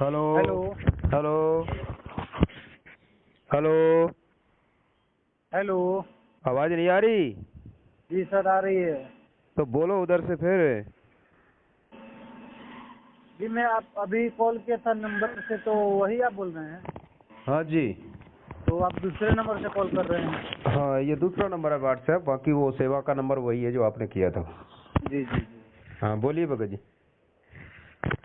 Hello hello. Hello hello. Hello. आवाज नहीं आ रही? जी सर, आ रही है। तो बोलो उधर से फिर। जी मैं आप अभी कॉल किया था नंबर से, तो वही आप बोल रहे हैं? हाँ जी। तो आप दूसरे नंबर से कॉल कर रहे हैं? हाँ, ये दूसरा नंबर है व्हाट्सएप, बाकी वो सेवा का नंबर वही है जो आपने किया था। जी जी जी। हाँ बोलिए भगत जी।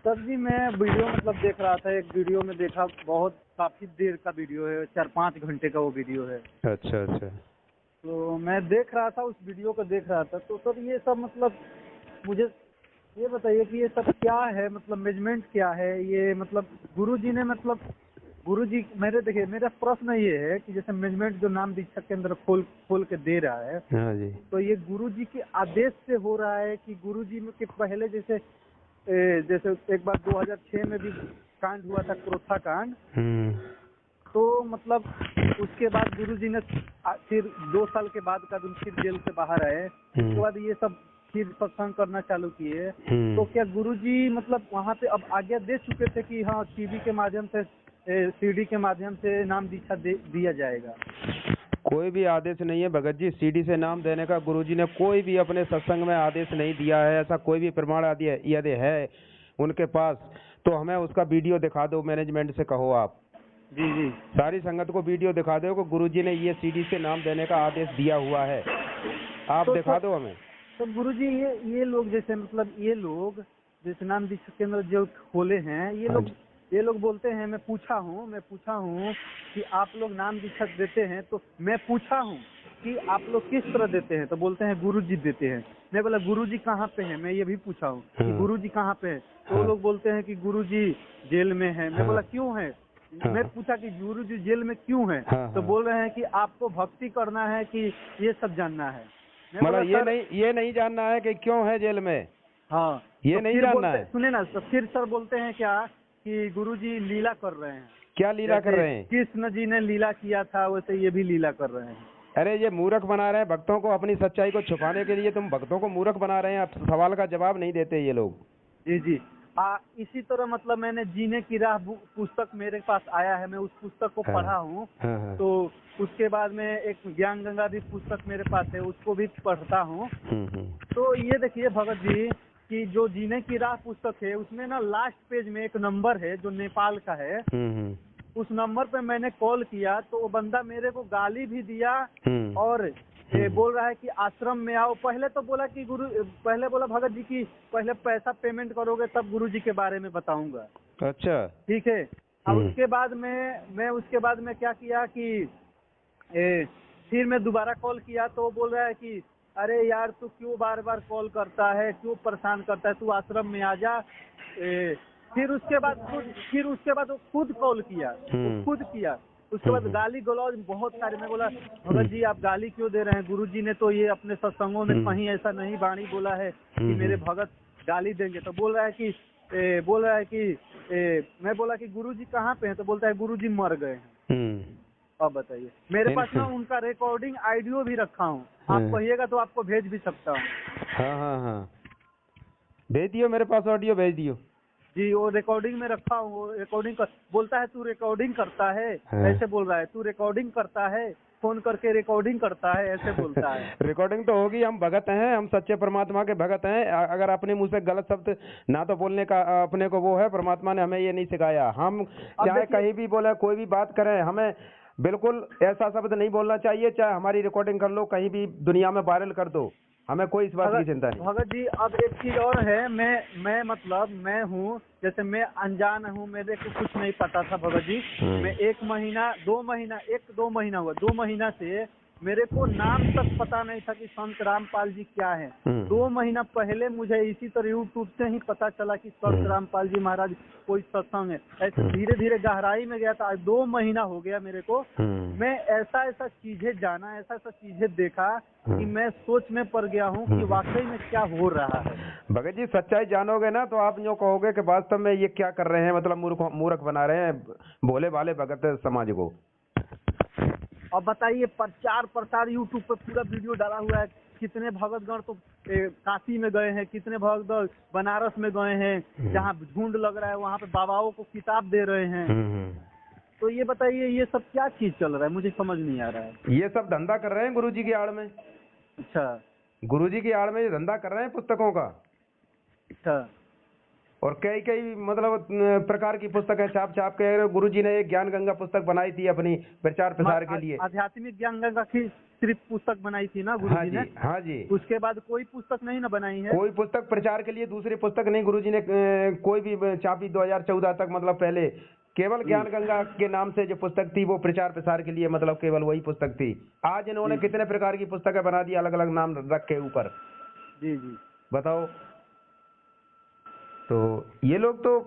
सर जी, मैं वीडियो मतलब देख रहा था, एक वीडियो में देखा, बहुत काफ़ी देर का वीडियो है, 4-5 घंटे का वो वीडियो है। अच्छा अच्छा। तो मैं देख रहा था, उस वीडियो को देख रहा था, तो सर ये सब मतलब मुझे ये बताइए कि ये सब क्या है, मतलब मेजरमेंट क्या है ये, मतलब गुरुजी ने मतलब गुरुजी मेरे देखिए, मेरा प्रश्न ये है कि जैसे मैनेजमेंट जो नाम दीक्षा के अंदर खोल खोल के दे रहा है, हाँ जी। तो ये गुरुजी के आदेश से हो रहा है कि गुरुजी में के पहले जैसे जैसे एक बार 2006 में भी कांड हुआ था, क्रोथा कांड। हम्म। तो मतलब उसके बाद गुरुजी ने फिर 2 साल के बाद का दिन फिर जेल से बाहर आए, उसके बाद ये सब फिर सत्संग करना चालू किए। तो क्या गुरुजी मतलब वहाँ पे अब आज्ञा दे चुके थे कि हाँ टीवी के माध्यम से, सीडी के माध्यम से नाम दीक्षा दिया जाएगा? कोई भी आदेश नहीं है भगत जी, सीडी से नाम देने का गुरुजी ने कोई भी अपने सत्संग में आदेश नहीं दिया है। ऐसा कोई भी प्रमाण आदि यदि है उनके पास तो हमें उसका वीडियो दिखा दो, मैनेजमेंट से कहो आप। जी जी। सारी संगत को वीडियो दिखा दो कि गुरुजी ने ये सीडी से नाम देने का आदेश दिया हुआ है, आप तो दिखा सर, दो हमें। तो गुरुजी ये लोग जैसे मतलब ये लोग जैसे नाम दीक्षा केंद्र जो खोले हैं, हाँ जी। ये लोग बोलते हैं, मैं पूछा हूँ कि आप लोग नाम दीक्षा देते हैं, तो मैं पूछा हूँ कि आप लोग किस तरह देते हैं, तो बोलते हैं गुरुजी देते हैं। मैं बोला गुरुजी कहाँ पे है, मैं ये भी पूछा हूँ कि हाँ गुरुजी कहाँ पे है, तो वो हाँ लोग बोलते हैं कि गुरुजी जेल में है। मैं हाँ बोला क्यों है? हाँ मैं पूछा कि गुरुजी जेल में क्यों है, हाँ तो हाँ। बोल रहे हैं कि आपको भक्ति करना है कि ये सब जानना है। मैं बोला मतलब सर, ये नहीं जानना है कि क्यों है जेल में, हाँ। ये तो नहीं फिर जानना बोलते, है। सुने ना, तो फिर सर बोलते हैं क्या कि गुरुजी लीला कर रहे हैं, क्या लीला कर जैसे रहे हैं? कृष्ण जी ने लीला किया था वैसे ये भी लीला कर रहे हैं। अरे ये मूर्ख बना रहे हैं भक्तों को, अपनी सच्चाई को छुपाने के लिए तुम भक्तों को मूर्ख बना रहे हैं। आप सवाल का जवाब नहीं देते ये लोग। जी जी। इसी तरह मतलब मैंने जीने की राह पुस्तक मेरे पास आया है, मैं उस पुस्तक को हाँ पढ़ा हूँ। हाँ हाँ। तो उसके बाद में एक ज्ञान गंगा भी पुस्तक मेरे पास है, उसको भी पढ़ता हूँ। हम्म। तो ये देखिए भगत जी कि जो जीने की राह पुस्तक है, उसमें ना लास्ट पेज में एक नंबर है जो नेपाल का है। हम्म। उस नंबर पे मैंने कॉल किया तो वो बंदा मेरे को गाली भी दिया, हम्म। और बोल रहा है कि आश्रम में आओ। पहले तो बोला कि पहले बोला भगत जी की पहले पैसा पेमेंट करोगे तब गुरु जी के बारे में बताऊंगा। अच्छा। ठीक है। और उसके बाद में मैं उसके बाद में क्या किया कि फिर मैं दोबारा कॉल किया तो वो बोल रहा है कि अरे यार तू क्यों बार बार कॉल करता है, क्यों परेशान करता है, तू आश्रम में आ जा। फिर उसके बाद वो खुद कॉल किया, वो खुद किया। उसके बाद गाली गलौज बहुत सारे। मैं बोला भगत जी आप गाली क्यों दे रहे हैं, गुरुजी ने तो ये अपने सत्संगों में कहीं ऐसा नहीं वाणी बोला है कि मेरे भगत गाली देंगे। तो बोल रहा है कि मैं बोला कि गुरुजी कहाँ पे हैं, तो बोलता है गुरुजी मर गए हैं। अब बताइए, मेरे पास ना उनका रिकॉर्डिंग ऑडियो भी रखा हूँ, आप कहिएगा तो आपको भेज भी सकता हूँ। हाँ हाँ हाँ, भेज दियो, मेरे पास ऑडियो भेज दियो। जी वो रिकॉर्डिंग में रखा हूँ। वो रिकॉर्डिंग कर बोलता है तू रिकॉर्डिंग करता है, ऐसे बोल रहा है, तू रिकॉर्डिंग करता है, फोन करके रिकॉर्डिंग करता है, ऐसे बोलता है। रिकॉर्डिंग तो होगी, हम भगत हैं, हम सच्चे परमात्मा के भगत हैं। अगर अपने मुंह से गलत शब्द ना तो बोलने का अपने को वो है, परमात्मा ने हमें ये नहीं सिखाया। हम चाहे कहीं भी बोले, कोई भी बात करें, हमें बिल्कुल ऐसा शब्द नहीं बोलना चाहिए। चाहे हमारी रिकॉर्डिंग कर लो, कहीं भी दुनिया में वायरल कर दो, हमें कोई इस बात की चिंता नहीं। भगत जी अब एक चीज और है, मैं मतलब मैं हूँ, जैसे मैं अनजान हूँ, मेरे को कुछ नहीं पता था भगत जी। मैं 1 महीना 2 महीना 1-2 महीना हुआ, 2 महीना से मेरे को नाम तक पता नहीं था कि संत रामपाल जी क्या है। 2 महीना पहले मुझे इसी तरह यूट्यूब से ही पता चला कि संत रामपाल जी महाराज कोई सत्संग है। ऐसे धीरे धीरे गहराई में गया था। आज 2 महीना हो गया मेरे को। मैं ऐसा चीजें जाना, ऐसा चीजें देखा कि मैं सोच में पड़ गया हूँ कि वाकई में क्या हो रहा है। भगत जी सच्चाई जानोगे ना तो आप यूँ कहोगे कि वास्तव में ये क्या कर रहे हैं, मतलब मूर्ख बना रहे हैं भोले भाले भगत समाज को। अब बताइए, प्रचार प्रसार यूट्यूब पे पूरा वीडियो डाला हुआ है, कितने भगतगण तो काशी में गए हैं, कितने भगतगण बनारस में गए हैं, जहाँ झुंड लग रहा है वहाँ पे बाबाओं को किताब दे रहे हैं। तो ये बताइए ये सब क्या चीज चल रहा है, मुझे समझ नहीं आ रहा है। ये सब धंधा कर रहे हैं गुरुजी की आड़ में। अच्छा, गुरुजी की आड़ में ये धंधा कर रहे हैं पुस्तकों का। अच्छा। और कई कई मतलब प्रकार की पुस्तक है, छाप छाप के। गुरुजी ने एक ज्ञान गंगा पुस्तक बनाई थी अपनी प्रचार प्रसार के लिए। आध्यात्मिक ज्ञान गंगा की सिर्फ पुस्तक बनाई थी ना गुरुजी ने? हाँ जी। उसके बाद कोई पुस्तक नहीं ना बनाई है? कोई पुस्तक प्रचार के लिए दूसरी पुस्तक नहीं गुरुजी ने कोई भी छापी 2014 तक, मतलब पहले केवल ज्ञान गंगा के नाम से जो पुस्तक थी वो प्रचार प्रसार के लिए, मतलब केवल वही पुस्तक थी। आज इन्होंने कितने प्रकार की पुस्तकें बना दी अलग अलग नाम रख के ऊपर। जी जी, बताओ। तो ये लोग तो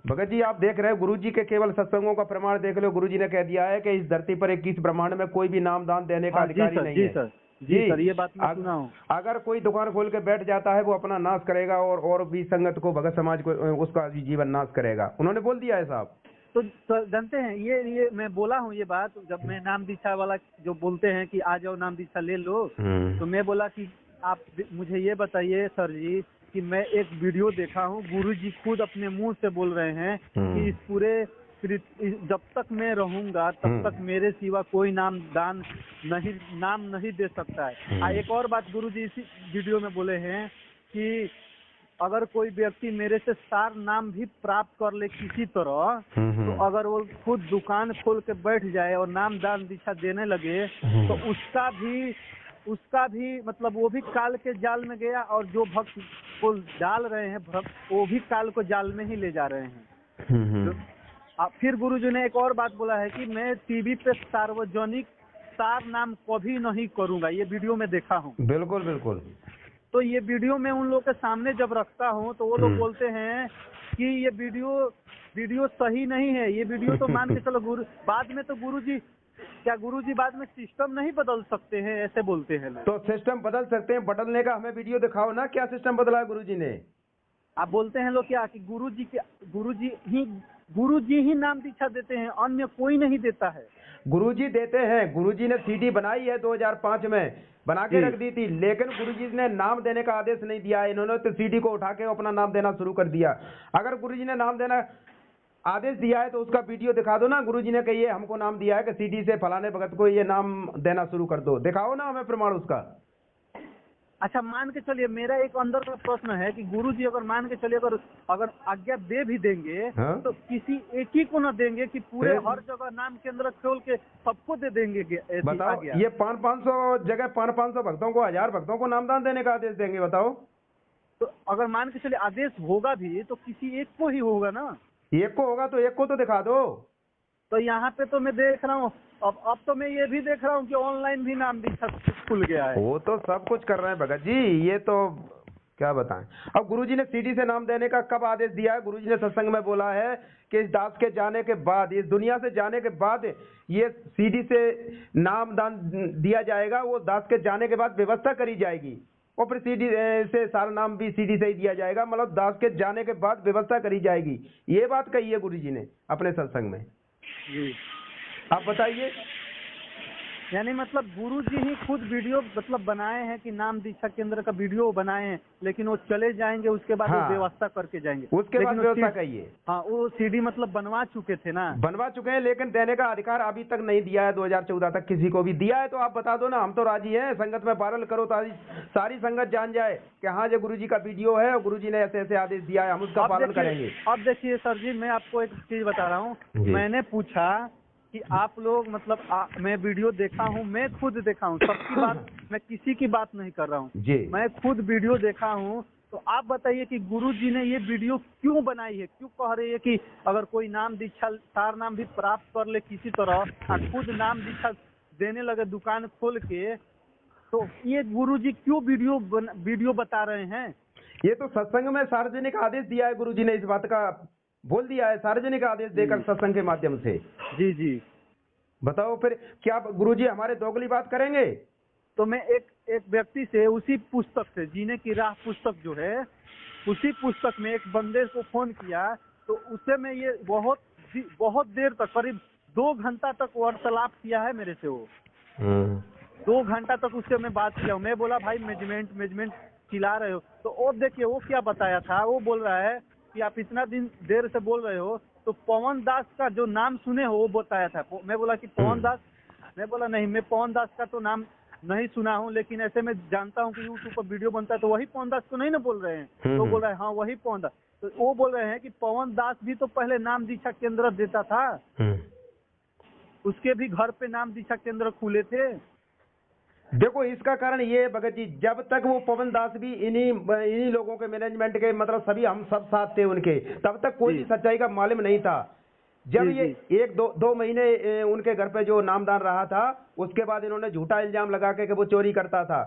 भगत जी आप देख रहे हैं, गुरुजी के केवल सत्संगों का प्रमाण देख लो। गुरुजी ने कह दिया है कि इस धरती पर 21 ब्रह्मांड में कोई भी नाम दान देने का अधिकारी नहीं है। जी सर, ये बात मैं सुना हूँ। अगर कोई दुकान खोल के बैठ जाता है वो अपना नाश करेगा और भी संगत को, भगत समाज को, उसका जीवन नाश करेगा। उन्होंने बोल दिया है साहब। तो जानते हैं ये मैं बोला हूँ ये बात, जब मैं नाम दीक्षा वाला जो बोलते हैं कि आ जाओ नाम दीक्षा ले लो, तो मैं बोला कि आप मुझे ये बताइए सर जी कि मैं एक वीडियो देखा हूँ, गुरुजी खुद अपने मुंह से बोल रहे हैं कि इस पूरे जब तक मैं रहूंगा तब तक मेरे सिवा कोई नाम नहीं दे सकता है। एक और बात गुरुजी इसी वीडियो में बोले हैं कि अगर कोई व्यक्ति मेरे से 4 नाम भी प्राप्त कर ले किसी तरह, तो अगर वो खुद दुकान खोल के बैठ जाए और नाम दान दीक्षा देने लगे तो उसका भी मतलब वो भी काल के जाल में गया, और जो भक्त को डाल रहे हैं वो भी काल को जाल में ही ले जा रहे हैं। फिर गुरुजी ने एक और बात बोला है कि मैं टीवी पे सार्वजनिक 4 नाम कभी नहीं करूंगा। ये वीडियो में देखा हूँ। बिल्कुल बिल्कुल। तो ये वीडियो में उन लोगों के सामने जब रखता हूँ तो वो लोग बोलते हैं कि ये वीडियो सही नहीं है। ये वीडियो तो मान के चलो बाद में तो गुरुजी बाद में सिस्टम नहीं बदल सकते हैं, ऐसे बोलते हैं लोग। तो सिस्टम बदल सकते हैं, बदलने का हमें वीडियो दिखाओ ना, क्या सिस्टम बदला है गुरुजी ने। आप बोलते हैं लोग क्या कि गुरुजी ही नाम दीक्षा देते हैं, अन्य कोई नहीं देता है। गुरुजी देते हैं। गुरुजी ने सीडी बनाई है 2005 में, बना के रख दी थी, लेकिन गुरुजी ने नाम देने का आदेश नहीं दिया है। इन्होंने तो सीडी को उठा के अपना नाम देना शुरू कर दिया। अगर गुरुजी ने नाम देना आदेश दिया है तो उसका वीडियो दिखा दो ना। गुरुजी ने कही हमको नाम दिया है कि सीडी से फलाने भगत को ये नाम देना शुरू कर दो, दिखाओ ना हमें प्रमाण उसका। अच्छा, मान के चलिए मेरा एक अंदर का प्रश्न है कि गुरुजी अगर मान के चलिए अगर आज्ञा दे भी देंगे तो किसी एक ही को न देंगे कि पूरे हर जगह नाम केंद्र खोल के सबको दे देंगे? बताओ, ये 500 जगह 500 भक्तों को, 1000 भक्तों को नामदान देने का आदेश देंगे? बताओ। तो अगर मान के चलिए आदेश होगा भी तो किसी एक को ही होगा ना। एक को होगा तो एक को तो दिखा दो। तो यहाँ पे तो मैं देख रहा हूँ, अब तो मैं ये भी देख रहा हूँ कि ऑनलाइन भी नाम दीक्षा खुल गया है। वो तो सब कुछ कर रहे हैं भगत जी, ये तो क्या बताएं। अब गुरुजी ने सीडी से नाम देने का कब आदेश दिया है? गुरुजी ने सत्संग में बोला है कि इस दास के जाने के बाद, इस दुनिया से जाने के बाद ये सीडी से नाम दान दिया जाएगा। वो दास के जाने के बाद व्यवस्था करी जाएगी और फिर सीडी से सारा नाम भी सीडी से ही दिया जाएगा। मतलब दास के जाने के बाद व्यवस्था करी जाएगी, ये बात कही है गुरुजी ने अपने सत्संग में। जी, आप बताइए। यानी मतलब गुरुजी ही खुद वीडियो मतलब बनाए हैं कि नाम दीक्षा केंद्र का वीडियो बनाए हैं, लेकिन वो चले जाएंगे उसके बाद वो व्यवस्था करके जाएंगे। उसके बाद व्यवस्था कहिए। हाँ, वो सीडी मतलब बनवा चुके थे ना। बनवा चुके हैं, लेकिन देने का अधिकार अभी तक नहीं दिया है 2014 तक किसी को भी। दिया है तो आप बता दो ना, हम तो राजी हैं। संगत में वायरल करो तो सारी संगत जान जाए कि हाँ ये गुरुजी का वीडियो है और गुरुजी ने ऐसे ऐसे आदेश दिया है, हम उसका पालन करेंगे। अब देखिए सर जी, मैं आपको एक चीज बता रहा हूँ। मैंने पूछा कि आप लोग मतलब मैं वीडियो देखा हूँ, मैं खुद देखा हूँ, सबकी बात मैं किसी की बात नहीं कर रहा हूँ, मैं खुद वीडियो देखा हूँ। तो आप बताइए कि गुरुजी ने ये वीडियो क्यों बनाई है? क्यों कह रही है कि अगर कोई नाम दीक्षा 4 नाम भी प्राप्त कर ले किसी तरह, खुद नाम दीक्षा देने लगे दुकान खोल के, तो ये गुरुजी क्यों वीडियो बता रहे हैं? ये तो सत्संग में सार्वजनिक आदेश दिया है गुरुजी ने, इस बात का बोल दिया है, सार्वजनिक आदेश देकर सत्संग के माध्यम से। जी जी, बताओ फिर क्या गुरुजी हमारे दोगली बात करेंगे? तो मैं एक व्यक्ति से उसी पुस्तक से, जीने की राह पुस्तक जो है, उसी पुस्तक में एक बंदे को फोन किया, तो उससे मैं ये बहुत देर तक, करीब 2 घंटा तक वार्तालाप किया है मेरे से वो। 2 घंटा तक उससे मैं बात किया हूँ। मैं बोला भाई मैनेजमेंट चिल्ला रहे हो, तो और देखिए वो क्या बताया था। वो बोल रहा है कि आप इतना देर से बोल रहे हो, तो पवन दास का जो नाम सुने हो वो बताया था। मैं बोला कि पवन दास, मैं बोला नहीं, मैं पवन दास का तो नाम नहीं सुना हूँ, लेकिन ऐसे मैं जानता हूँ कि यूट्यूब पर वीडियो बनता है, तो वही पवन दास को नहीं ना बोल रहे हैं। तो बोल रहा है हाँ वही पवन दास। तो वो बोल रहे हैं कि पवन दास भी तो पहले नाम दीक्षा केंद्र देता था, उसके भी घर पे नाम दीक्षा केंद्र खुले थे। देखो इसका कारण ये है भगत जी, जब तक वो पवन दास भी इन्हीं लोगों के मैनेजमेंट के, मतलब सभी हम सब साथ थे उनके, तब तक कोई भी सच्चाई का मालूम नहीं था। जब ये 1-2 महीने उनके घर पे जो नामदान रहा था, उसके बाद इन्होंने झूठा इल्जाम लगा के कि वो चोरी करता था।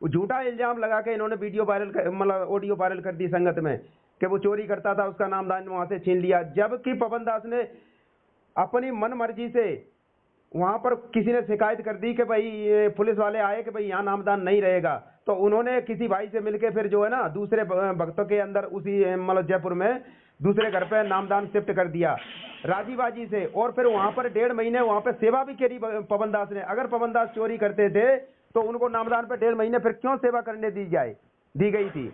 वो झूठा इल्जाम लगा के इन्होंने वीडियो वायरल, मतलब ऑडियो वायरल कर दी संगत में कि वो चोरी करता था, उसका नामदान वहां से छीन लिया। जबकि पवन दास ने अपनी मन मर्जी से वहां पर किसी ने शिकायत कर दी कि भाई ये पुलिस वाले आए कि भाई यहाँ नामदान नहीं रहेगा, तो उन्होंने किसी भाई से मिलके फिर जो है ना दूसरे भक्तों के अंदर उसी मतलब जयपुर में दूसरे घर पे नामदान शिफ्ट कर दिया राजीबाजी से। और फिर वहां पर 1.5 महीने वहां पे सेवा भी करी पवन दास ने। अगर पवन दास चोरी करते थे तो उनको नामदान पे 1.5 महीने फिर क्यों सेवा करने दी गई थी,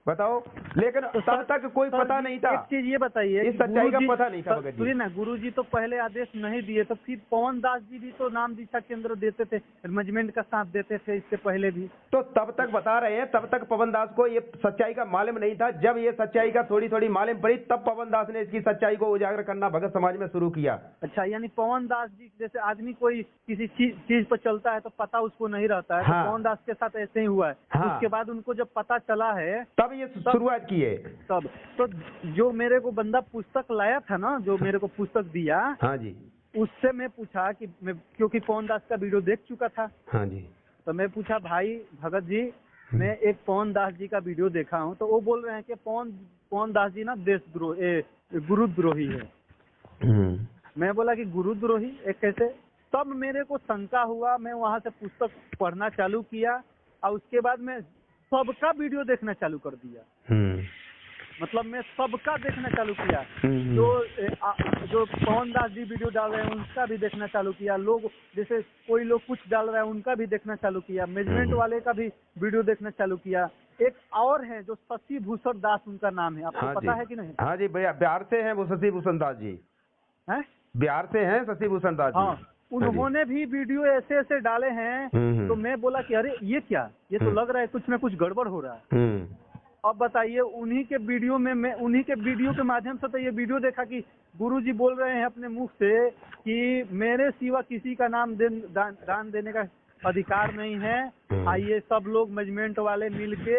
बताओ। लेकिन तो तब तक कोई पता नहीं था। एक चीज ये बताइए, इस सच्चाई का पता नहीं था भगत जी। सुनिए ना, गुरुजी तो पहले आदेश नहीं दिए, तो फिर पवन दास जी भी तो नाम दीक्षा केंद्र देते थे, मैनेजमेंट का साथ देते थे इससे पहले भी। तो तब तक बता रहे हैं, तब तक पवन दास को ये सच्चाई का मालूम नहीं था। जब ये सच्चाई का थोड़ी थोड़ी मालूम पड़ी, तब पवन दास ने इसकी सच्चाई को उजागर करना भगत समाज में शुरू किया। अच्छा, यानी पवन दास जी जैसे आदमी कोई किसी चीज पर चलता है तो पता उसको नहीं रहता है, हाँ। तो पवन दास के साथ ऐसे ही हुआ है। हाँ। उसके बाद उनको जब पता चला है तब ये शुरुआत की है। तब तो जो मेरे को बंदा पुस्तक लाया था ना, जो मेरे को पुस्तक दिया, हाँ जी, उससे मैं पूछा कि क्योंकि पवन दास का वीडियो देख चुका था, हाँ जी, तो मैं पूछा भाई भगत जी, मैं एक पवन दास जी का वीडियो देखा हूँ, तो वो बोल रहे हैं कि पवन दास जी ना गुरुद्रोही है। मैं बोला कि गुरुद्रोही एक कैसे? तब मेरे को शंका हुआ, मैं वहां से पुस्तक पढ़ना चालू किया और उसके बाद मैं सबका वीडियो देखना चालू कर दिया। मतलब मैं सबका देखना चालू किया, जो पवन दास जी वीडियो डाल रहे हैं उनका भी देखना चालू किया, लोग जैसे कोई लोग कुछ डाल रहे हैं उनका भी देखना चालू किया, मैनेजमेंट वाले का भी वीडियो देखना चालू किया। एक और है जो शशि भूषण दास, उनका नाम है, आपको पता है कि नहीं? हाँ जी भैया, बिहार से हैं वो शशि भूषण दास जी। हैं? बिहार से हैं शशि भूषण दास जी। हाँ, उन्होंने भी वीडियो ऐसे ऐसे डाले हैं। तो मैं बोला कि अरे ये क्या, ये तो लग रहा है कुछ न कुछ गड़बड़ हो रहा है। अब बताइए, उन्हीं के वीडियो में मैं उन्हीं के वीडियो के माध्यम से तो ये वीडियो देखा कि गुरुजी बोल रहे हैं अपने मुख से कि मेरे सिवा किसी का नाम दान देने का अधिकार नहीं है। आइए सब लोग मैनेजमेंट वाले मिलके,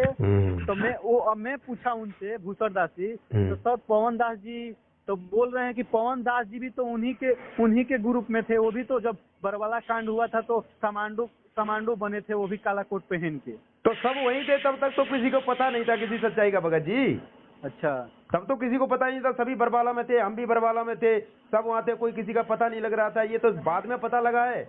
तो मैं पूछा उनसे, भूषण दास जी, तो सर पवन दास जी तो बोल रहे हैं कि पवन दास जी भी तो उन्हीं के ग्रुप में थे। वो भी तो जब बरवाला कांड हुआ था तो कमांडो बने थे, वो भी काला कोट पहन के। तो सब वहीं थे, तब तक तो किसी को पता नहीं था किसी सच्चाई का भगत जी। अच्छा, तब तो किसी को पता नहीं था, सभी बरवाला में थे, हम भी बरवाला में थे, सब वहाँ थे, कोई किसी का पता नहीं लग रहा था। ये तो बाद में पता लगा है,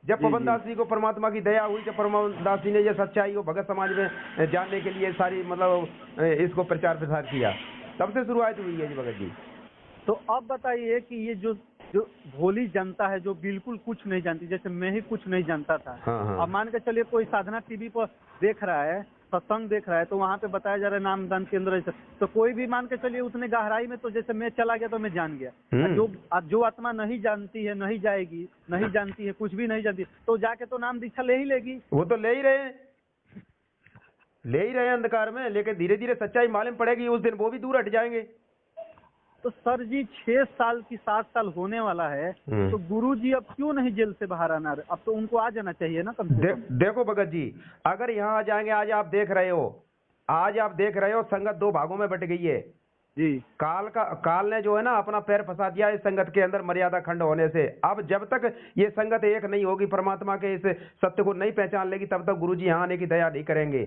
जब पवन दास जी को परमात्मा की दया हुई, जब पवन दास जी ने ये सच्चाई को भगत समाज में जानने के लिए सारी मतलब इसको प्रचार प्रसार किया, तब से शुरुआत हुई है जी भगत जी। तो अब बताइए कि ये जो भोली जनता है, जो बिल्कुल कुछ नहीं जानती, जैसे मैं ही कुछ नहीं जानता था। हाँ। अब मान के चलिए कोई साधना टीवी पर देख रहा है, सत्संग देख रहा है, तो वहाँ पे बताया जा रहा है नामदान केंद्र, तो कोई भी मान के चलिए उतने गहराई में, तो जैसे मैं चला गया तो मैं जान गया। जो आत्मा नहीं जानती है, नहीं जाएगी, नहीं जानती है, कुछ भी नहीं जानती, तो जाके तो नाम दीक्षा ले ही लेगी। वो तो ले ही रहे अंधकार में, लेकिन धीरे धीरे सच्चाई मालूम पड़ेगी, उस दिन वो भी दूर हट जाएंगे। तो सर जी 6 साल की 7 साल होने वाला है, तो गुरुजी अब क्यों नहीं जेल से बाहर आना? अब तो उनको आ जाना चाहिए ना कम से कम। देखो भगत जी, अगर यहाँ आ जाएंगे, आज आप देख रहे हो संगत 2 भागों में बट गई है जी। काल ने जो है ना अपना पैर फंसा दिया इस संगत के अंदर, मर्यादा खंड होने से। अब जब तक ये संगत एक नहीं होगी, परमात्मा के इस सत्य को नहीं पहचान लेगी, तब तक गुरुजी यहाँ आने की दया नहीं करेंगे।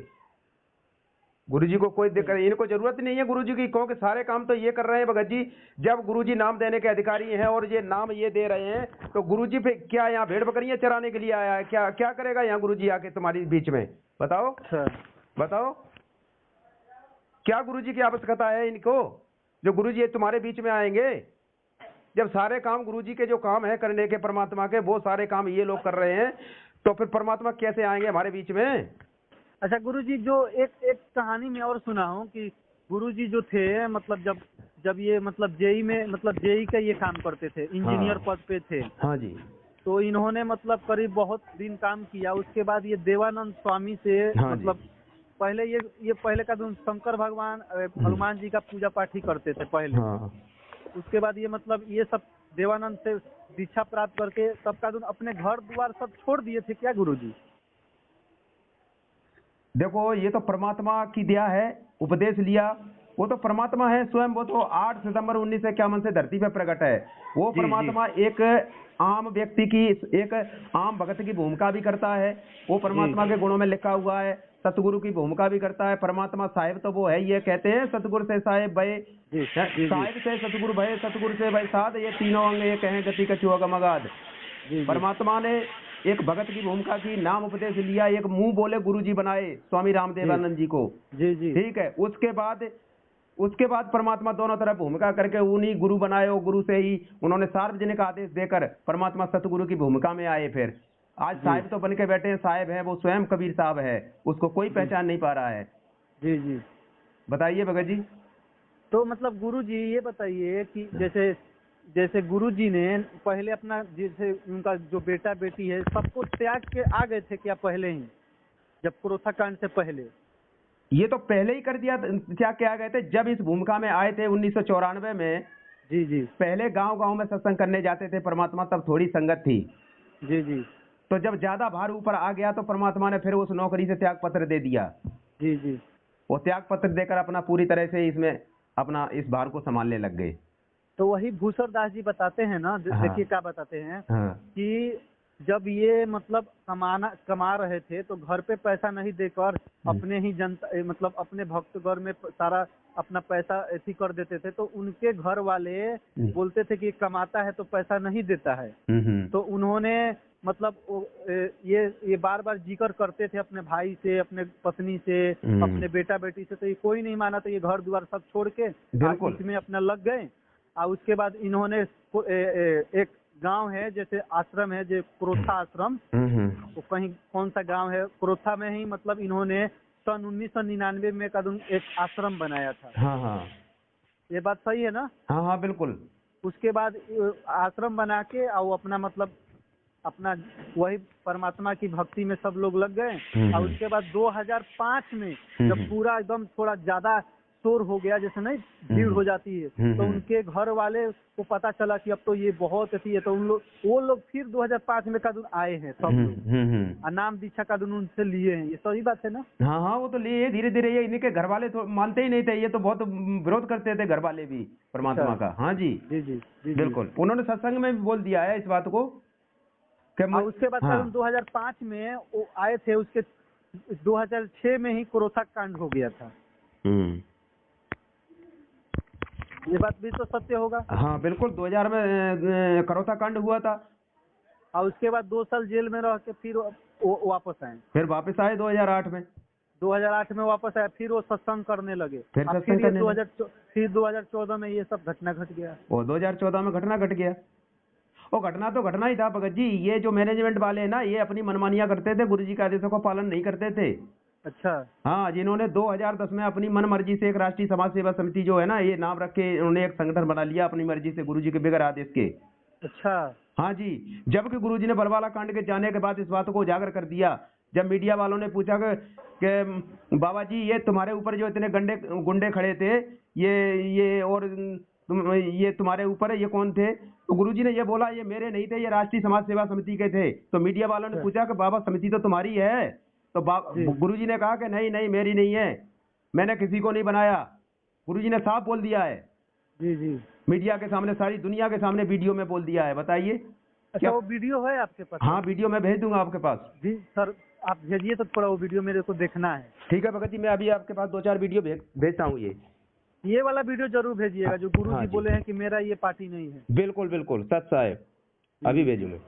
गुरुजी को कोई दिक्कत, इनको जरूरत नहीं है गुरुजी की, क्योंकि सारे काम तो ये कर रहे हैं भगत जी। जब गुरुजी नाम देने के अधिकारी हैं और ये नाम ये दे रहे हैं, तो गुरुजी पे क्या यहाँ भेड़ बकरियां चराने के लिए आया है? क्या करेगा यहाँ गुरुजी आके तुम्हारी बीच में? बताओ बताओ, क्या गुरुजी की आवश्यकता है इनको, जो गुरुजी तुम्हारे बीच में आएंगे? जब सारे काम गुरुजी के जो काम है करने के परमात्मा के, वो सारे काम ये लोग कर रहे हैं, तो फिर परमात्मा कैसे आएंगे हमारे बीच में? अच्छा गुरुजी, जो एक कहानी में और सुना हूँ कि गुरुजी जो थे मतलब जब ये मतलब जेई में मतलब जेई का ये काम करते थे, इंजीनियर पद पे थे। हाँ जी। तो इन्होंने मतलब करीब बहुत दिन काम किया। उसके बाद ये देवानंद स्वामी से हाँ मतलब पहले ये पहले का दिन शंकर भगवान हनुमान जी का पूजा पाठ ही करते थे पहले। हाँ। उसके बाद ये मतलब ये सब देवानंद से दीक्षा प्राप्त करके सबका दिन अपने घर द्वार सब छोड़ दिए थे क्या गुरुजी? देखो ये तो परमात्मा की दया है, उपदेश लिया, वो तो परमात्मा है स्वयं। वो तो 8 सितंबर 1951 से धरती पे प्रकट है। वो परमात्मा एक आम व्यक्ति की, एक आम भगत की भूमिका भी करता है। वो परमात्मा के गुणों में लिखा हुआ है। सतगुरु की भूमिका भी करता है। परमात्मा साहिब तो वो है, ये कहते हैं सतगुरु से साहिब भय, साहिब से सतगुरु भय, सतगुरु से भय साध, ये तीनों अंग ये कहें गति कछु अगमगाध। परमात्मा ने एक भगत की भूमिका की, नाम उपदेश लिया, एक मुंह बोले गुरुजी बनाए स्वामी रामदेवानंद जी को। ठीक है। उसके बाद परमात्मा दोनों तरफ भूमिका करके उन्हीं गुरु बनाए। और गुरु से ही उन्होंने सार्वजनिक आदेश देकर परमात्मा सतगुरु की भूमिका में आए। फिर आज साहिब तो बन के बैठे हैं, साहिब है वो स्वयं कबीर साहब है, उसको कोई पहचान नहीं पा रहा है। जी बताइए भगत जी। तो मतलब गुरुजी ये बताइए कि जैसे गुरुजी ने पहले अपना, जैसे उनका जो बेटा बेटी है सबको त्याग के आ गए थे क्या पहले ही, जब क्रोथा कांड से पहले? ये तो पहले ही कर दिया। क्या गए थे जब इस भूमिका में आए थे 1994 में। जी पहले गांव में सत्संग करने जाते थे परमात्मा, तब थोड़ी संगत थी। जी तो जब ज्यादा भार ऊपर आ गया तो परमात्मा ने फिर उस नौकरी से त्याग पत्र दे दिया। जी वो त्याग पत्र देकर अपना पूरी तरह से इसमें अपना इस भार को संभालने लग गए। तो वही भूसर दास जी बताते हैं ना, देखिए क्या बताते हैं कि जब ये मतलब कमा रहे थे तो घर पे पैसा नहीं देकर अपने ही जनता मतलब अपने भक्तगण में सारा अपना पैसा ऐसी कर देते थे। तो उनके घर वाले बोलते थे कि कमाता है तो पैसा नहीं देता है। तो उन्होंने मतलब ये बार बार जिक्र करते थे अपने भाई से, अपने पत्नी से, अपने बेटा बेटी से। तो ये कोई नहीं माना, तो ये घर द्वार सब छोड़ के इसमें अपना लग गए। और उसके बाद इन्होंने एक गांव है जैसे आश्रम है जो क्रोथा आश्रम, वो कहीं कौन सा गांव है क्रोथा में ही, मतलब इन्होंने सन 1999 में एक आश्रम बनाया था। हाँ। ये बात सही है ना? हाँ बिल्कुल। उसके बाद आश्रम बना के और अपना मतलब अपना वही परमात्मा की भक्ति में सब लोग लग गए। और उसके बाद 2005 में जब पूरा एकदम थोड़ा ज्यादा शोर हो गया, जैसे नहीं भीड़ हो जाती है, तो उनके घर वाले को पता चला कि अब तो ये बहुत अच्छी है। तो वो लोग फिर 2005 में कानून आए हैं सब लोग, नाम दीक्षा कानून उनसे लिए हैं। ये सही बात है ना? हाँ वो तो लिए धीरे धीरे। ये इन्हीं के घर वाले तो मानते ही नहीं थे, ये तो बहुत विरोध करते थे घर वाले भी परमात्मा का। हाँ जी बिल्कुल। उन्होंने सत्संग में भी बोल दिया है इस बात को। उसके बाद 2005 में वो आए थे, उसके 2006 में ही क्रोथा कांड हो गया था। ये बात भी तो सत्य होगा। हाँ बिल्कुल। 2000 में क्रोथा कांड हुआ था। और उसके बाद 2 साल जेल में रह के फिर वापस आए। फिर वापस आए 2008 में। 2008 में वापस आए, फिर वो सत्संग करने लगे। फिर 2014 में ये सब घटना घट गया। वो 2014 में घटना घट गया। वो घटना तो घटना ही था भगत जी। ये जो मैनेजमेंट वाले हैं ना, ये अपनी मनमानियां करते थे, गुरुजी के आदेशों का पालन नहीं करते थे। अच्छा। हाँ, जिन्होंने 2010 में अपनी मन मर्जी से एक राष्ट्रीय समाज सेवा समिति जो है ना, ये नाम रख के उन्होंने एक संगठन बना लिया अपनी मर्जी से, गुरुजी के बगैर आदेश के। अच्छा। हाँ जी। जबकि गुरुजी ने बलवाला कांड के जाने के बाद इस बात को उजागर कर दिया। जब मीडिया वालों ने पूछा कि बाबा जी ये तुम्हारे ऊपर जो इतने गुंडे खड़े थे, ये तुम्हारे ऊपर है, ये कौन थे? तो गुरुजी ने ये बोला ये मेरे नहीं थे, ये राष्ट्रीय समाज सेवा समिति के थे। तो मीडिया वालों ने पूछा कि बाबा समिति तो तुम्हारी है? तो गुरुजी ने कहा कि नहीं मेरी नहीं है, मैंने किसी को नहीं बनाया। गुरुजी ने साफ बोल दिया है। जी। मीडिया के सामने, सारी दुनिया के सामने वीडियो में बोल दिया है। बताइए। अच्छा, वो वीडियो है आपके पास? हाँ, वीडियो मैं भेज दूंगा आपके पास। जी सर, आप भेजिए तो थोड़ा वो वीडियो मेरे को देखना है। ठीक है भगत जी, मैं अभी आपके पास 2-4 वीडियो भेजता हूँ। ये वाला वीडियो जरूर भेजिएगा जो गुरुजी बोले हैं कि मेरा ये पार्टी नहीं है। बिल्कुल बिल्कुल सच साहब, अभी भेजूंगा।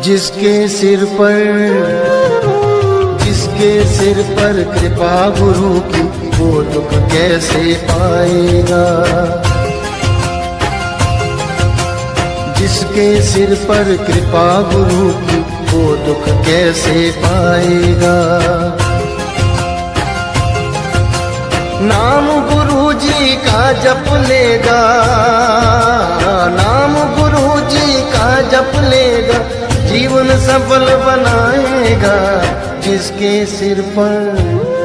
जिसके सिर पर कृपा गुरु की, वो दुख कैसे पाएगा? जिसके सिर पर कृपा गुरु की, वो दुख कैसे पाएगा। नाम गुरु जी का जप लेगा, नाम गुरु जी का जप लेगा, जीवन सफल बनाएगा। जिसके सिर पर